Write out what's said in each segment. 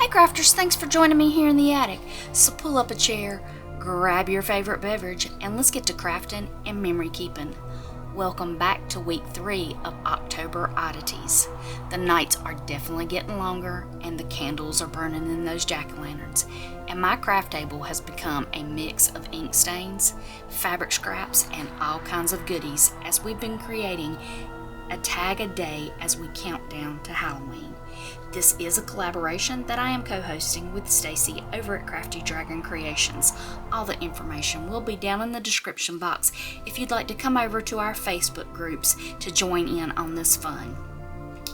Hey crafters, thanks for joining me here in the attic. So pull up a chair, grab your favorite beverage, and let's get to crafting and memory keeping. Welcome back to week 3 of October Oddities. The nights are definitely getting longer and the candles are burning in those jack-o'-lanterns. And my craft table has become a mix of ink stains, fabric scraps, and all kinds of goodies as we've been creating a tag a day as we count down to Halloween. This is a collaboration that I am co-hosting with Stacy over at Crafty Dragon Creations. All the information will be down in the description box if you'd like to come over to our Facebook groups to join in on this fun.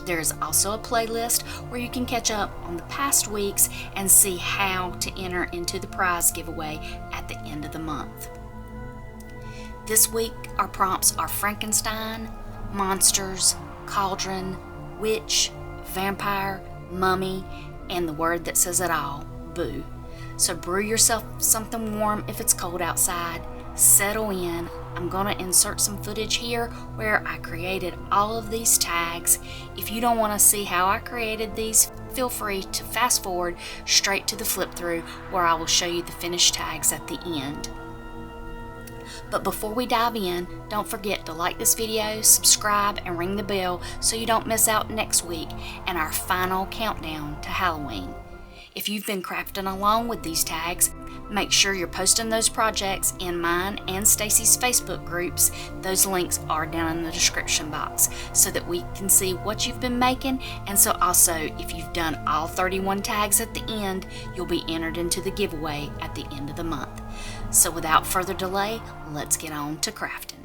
There is also a playlist where you can catch up on the past weeks and see how to enter into the prize giveaway at the end of the month. This week our prompts are Frankenstein, monsters, cauldron, witch, vampire, mummy, and the word that says it all, boo. So brew yourself something warm if it's cold outside, settle in. I'm going to insert some footage here where I created all of these tags. If you don't want to see how I created these, feel free to fast forward straight to the flip through where I will show you the finished tags at the end. But before we dive in, don't forget to like this video, subscribe, and ring the bell so you don't miss out next week and our final countdown to Halloween. If you've been crafting along with these tags, make sure you're posting those projects in mine and Stacy's Facebook groups. Those links are down in the description box so that we can see what you've been making, and so also if you've done all 31 tags at the end, you'll be entered into the giveaway at the end of the month. So without further delay, let's get on to crafting.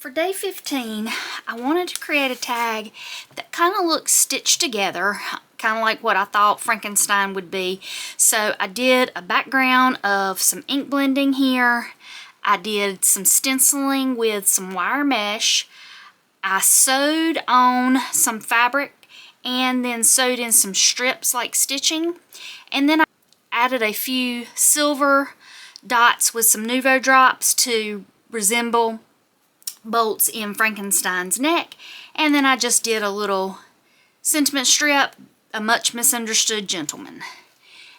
For day 15, I wanted to create a tag that kind of looks stitched together, kind of like what I thought Frankenstein would be. So I did a background of some ink blending here. I did some stenciling with some wire mesh. I sewed on some fabric and then sewed in some strips like stitching. And then I added a few silver dots with some Nuvo drops to resemble bolts in Frankenstein's neck, and then I just did a little sentiment strip, a much misunderstood gentleman.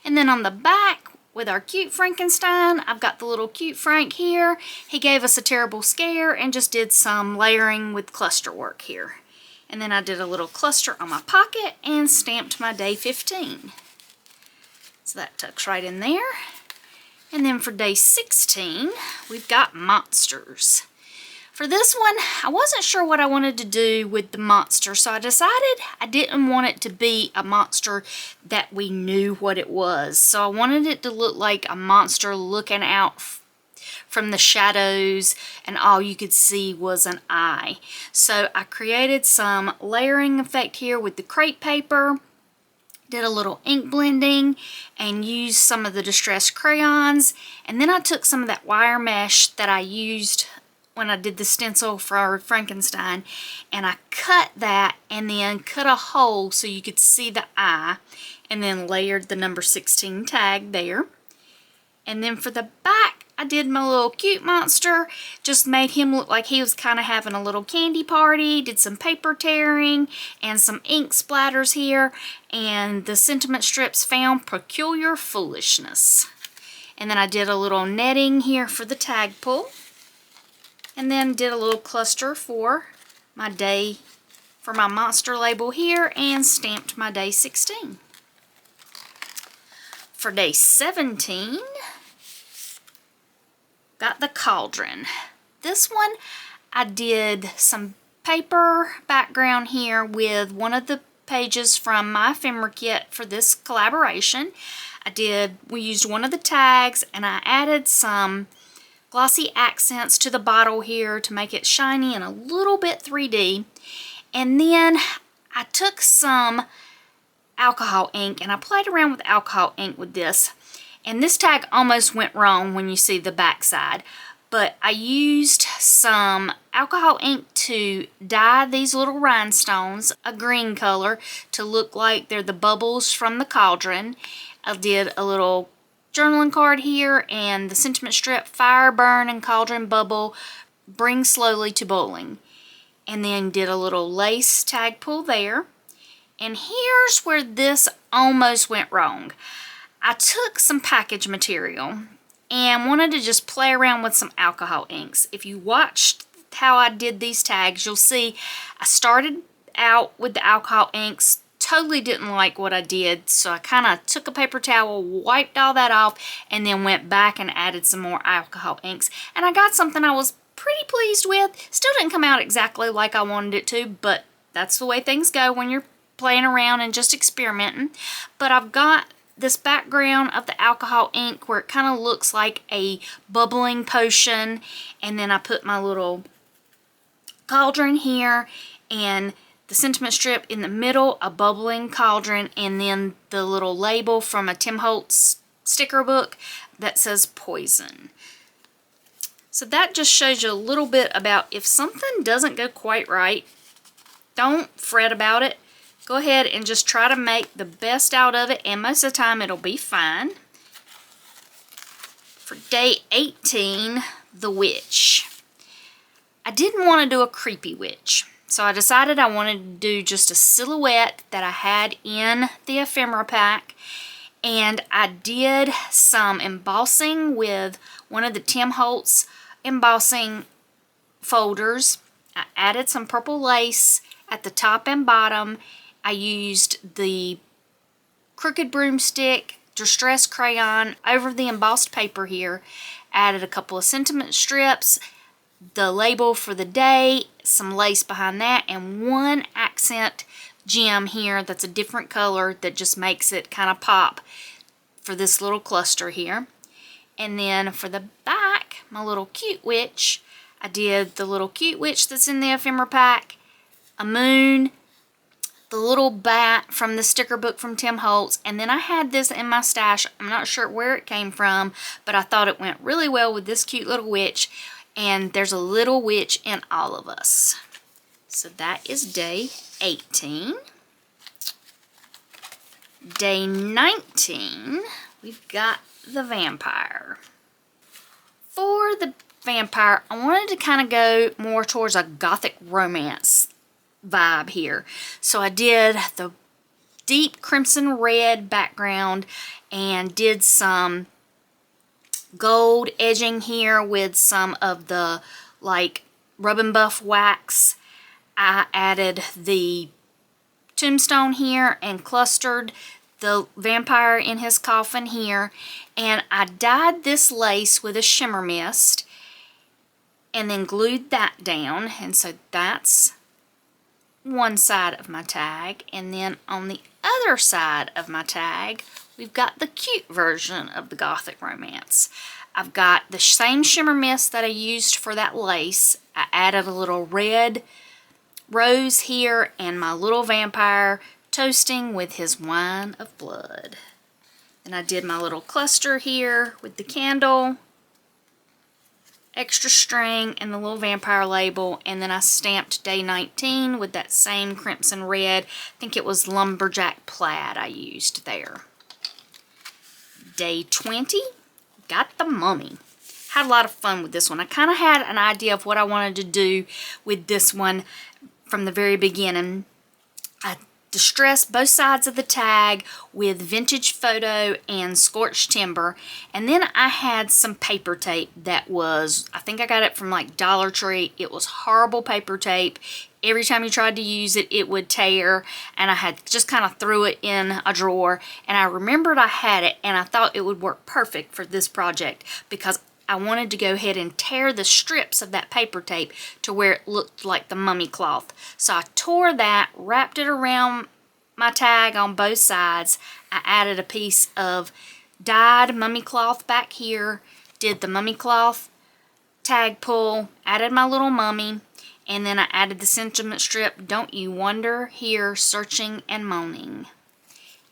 And then on the back with our cute Frankenstein, I've got the little cute Frank here. He gave us a terrible scare and just did some layering with cluster work here. And then I did a little cluster on my pocket and stamped my day 15. So that tucks right in there. And then for day 16, we've got monsters. For this one, I wasn't sure what I wanted to do with the monster, so I decided I didn't want it to be a monster that we knew what it was. So I wanted it to look like a monster looking out from the shadows, and all you could see was an eye. So I created some layering effect here with the crepe paper, did a little ink blending, and used some of the distressed crayons, and then I took some of that wire mesh that I used when I did the stencil for Frankenstein, and I cut that and then cut a hole so you could see the eye, and then layered the number 16 tag there. And then for the back, I did my little cute monster, just made him look like he was kind of having a little candy party, did some paper tearing and some ink splatters here, and the sentiment strips found peculiar foolishness. And then I did a little netting here for the tag pull. And then did a little cluster for my day, for my monster label here, and stamped my day 16. For day 17, got the cauldron. This one, I did some paper background here with one of the pages from my ephemera kit for this collaboration. We used one of the tags, and I added some glossy accents to the bottle here to make it shiny and a little bit 3D. And then I took some alcohol ink and I played around with alcohol ink with this. And this tag almost went wrong when you see the back side. But I used some alcohol ink to dye these little rhinestones a green color to look like they're the bubbles from the cauldron. I did a little journaling card here and the sentiment strip, fire, burn, and cauldron bubble, bring slowly to boiling. And then did a little lace tag pull there. And here's where this almost went wrong. I took some package material and wanted to just play around with some alcohol inks. If you watched how I did these tags, you'll see I started out with the alcohol inks, totally didn't like what I did, so I kind of took a paper towel, wiped all that off, and then went back and added some more alcohol inks. And I got something I was pretty pleased with. Still didn't come out exactly like I wanted it to, but that's the way things go when you're playing around and just experimenting. But I've got this background of the alcohol ink where it kind of looks like a bubbling potion, and then I put my little cauldron here and the sentiment strip in the middle, a bubbling cauldron, and then the little label from a Tim Holtz sticker book that says poison. So that just shows you a little bit about if something doesn't go quite right, don't fret about it. Go ahead and just try to make the best out of it, and most of the time it'll be fine. For day 18, the witch. I didn't want to do a creepy witch. So I decided I wanted to do just a silhouette that I had in the ephemera pack. And I did some embossing with one of the Tim Holtz embossing folders. I added some purple lace at the top and bottom. I used the crooked broomstick, distress crayon over the embossed paper here. Added a couple of sentiment strips, the label for the day, some lace behind that, and one accent gem here that's a different color that just makes it kind of pop for this little cluster here. And then for the back, my little cute witch, I I did the little cute witch that's in the ephemera pack, a moon, the little bat from the sticker book from Tim Holtz, and then I had this in my stash. I'm not sure where it came from, but I thought it went really well with this cute little witch, and there's a little witch in all of us. So that is day 18. Day 19, we've got the vampire. For the vampire, I wanted to kind of go more towards a gothic romance vibe here. So I did the deep crimson red background and did some gold edging here with some of the like rub and buff wax. I added the tombstone here and clustered the vampire in his coffin here, and I dyed this lace with a shimmer mist and then glued that down, and so that's one side of my tag. And then on the other side of my tag, we've got the cute version of the gothic romance. I've got the same shimmer mist that I used for that lace. I added a little red rose here and my little vampire toasting with his wine of blood. Then I did my little cluster here with the candle, extra string, and the little vampire label, and then I stamped day 19 with that same crimson red. I think it was lumberjack plaid I used there. Day 20, got the mummy. Had a lot of fun with this one. I kind of had an idea of what I wanted to do with this one from the very beginning. I distressed both sides of the tag with vintage photo and scorched timber, and then I had some paper tape that was, I think I got it from like Dollar Tree. It was horrible paper tape. Every time you tried to use it, it would tear, and I had just kind of threw it in a drawer, and I remembered I had it, and I thought it would work perfect for this project because I wanted to go ahead and tear the strips of that paper tape to where it looked like the mummy cloth. So I tore that, wrapped it around my tag on both sides. I added a piece of dyed mummy cloth back here, did the mummy cloth tag pull, added my little mummy, and then I added the sentiment strip, "Don't you wonder here, searching and moaning."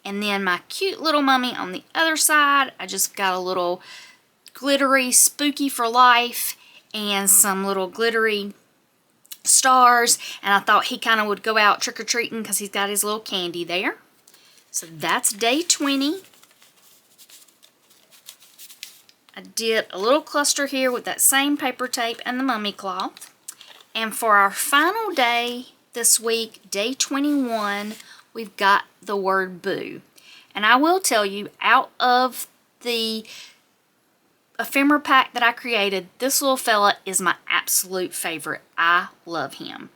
And then my cute little mummy on the other side, I just got a little glittery spooky for life and some little glittery stars, and I thought he kind of would go out trick-or-treating because he's got his little candy there. So that's day 20. I did a little cluster here with that same paper tape and the mummy cloth. And for our final day this week, day 21, we've got the word boo. And I will tell you, out of the ephemera pack that I created, this little fella is my absolute favorite. I love him.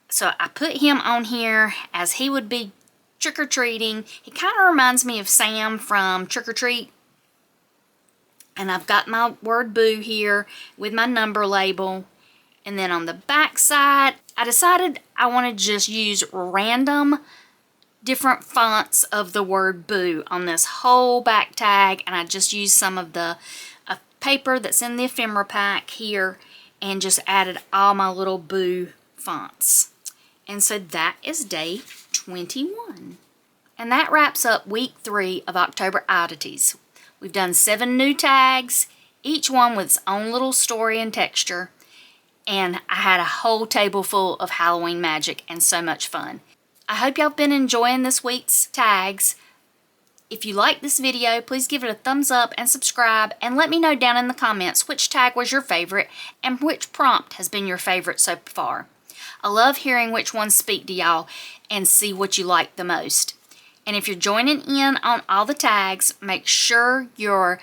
So I put him on here as he would be trick-or-treating. He kind of reminds me of Sam from Trick or Treat. And I've got my word boo here with my number label. And then on the back side, I decided I wanted to just use random different fonts of the word boo on this whole back tag, and I just used some of the paper that's in the ephemera pack here and just added all my little boo fonts. And so that is day 21. And that wraps up week 3 of October Oddities. We've done 7 new tags, each one with its own little story and texture, and I had a whole table full of Halloween magic and so much fun. I hope y'all have been enjoying this week's tags. If you like this video, please give it a thumbs up and subscribe, and let me know down in the comments which tag was your favorite and which prompt has been your favorite so far. I love hearing which ones speak to y'all and see what you like the most. And if you're joining in on all the tags, make sure you're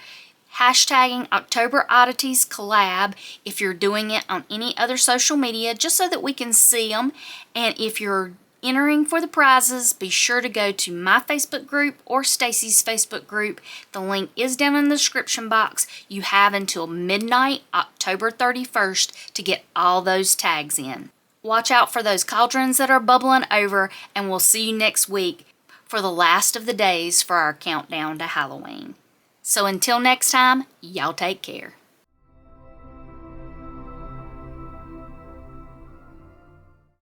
hashtagging October Oddities collab if you're doing it on any other social media, just so that we can see them. And if you're entering for the prizes, be sure to go to my Facebook group or Stacy's Facebook group. The link is down in the description box. You have until midnight, October 31st, to get all those tags in. Watch out for those cauldrons that are bubbling over, and we'll see you next week for the last of the days for our countdown to Halloween. So until next time, y'all take care.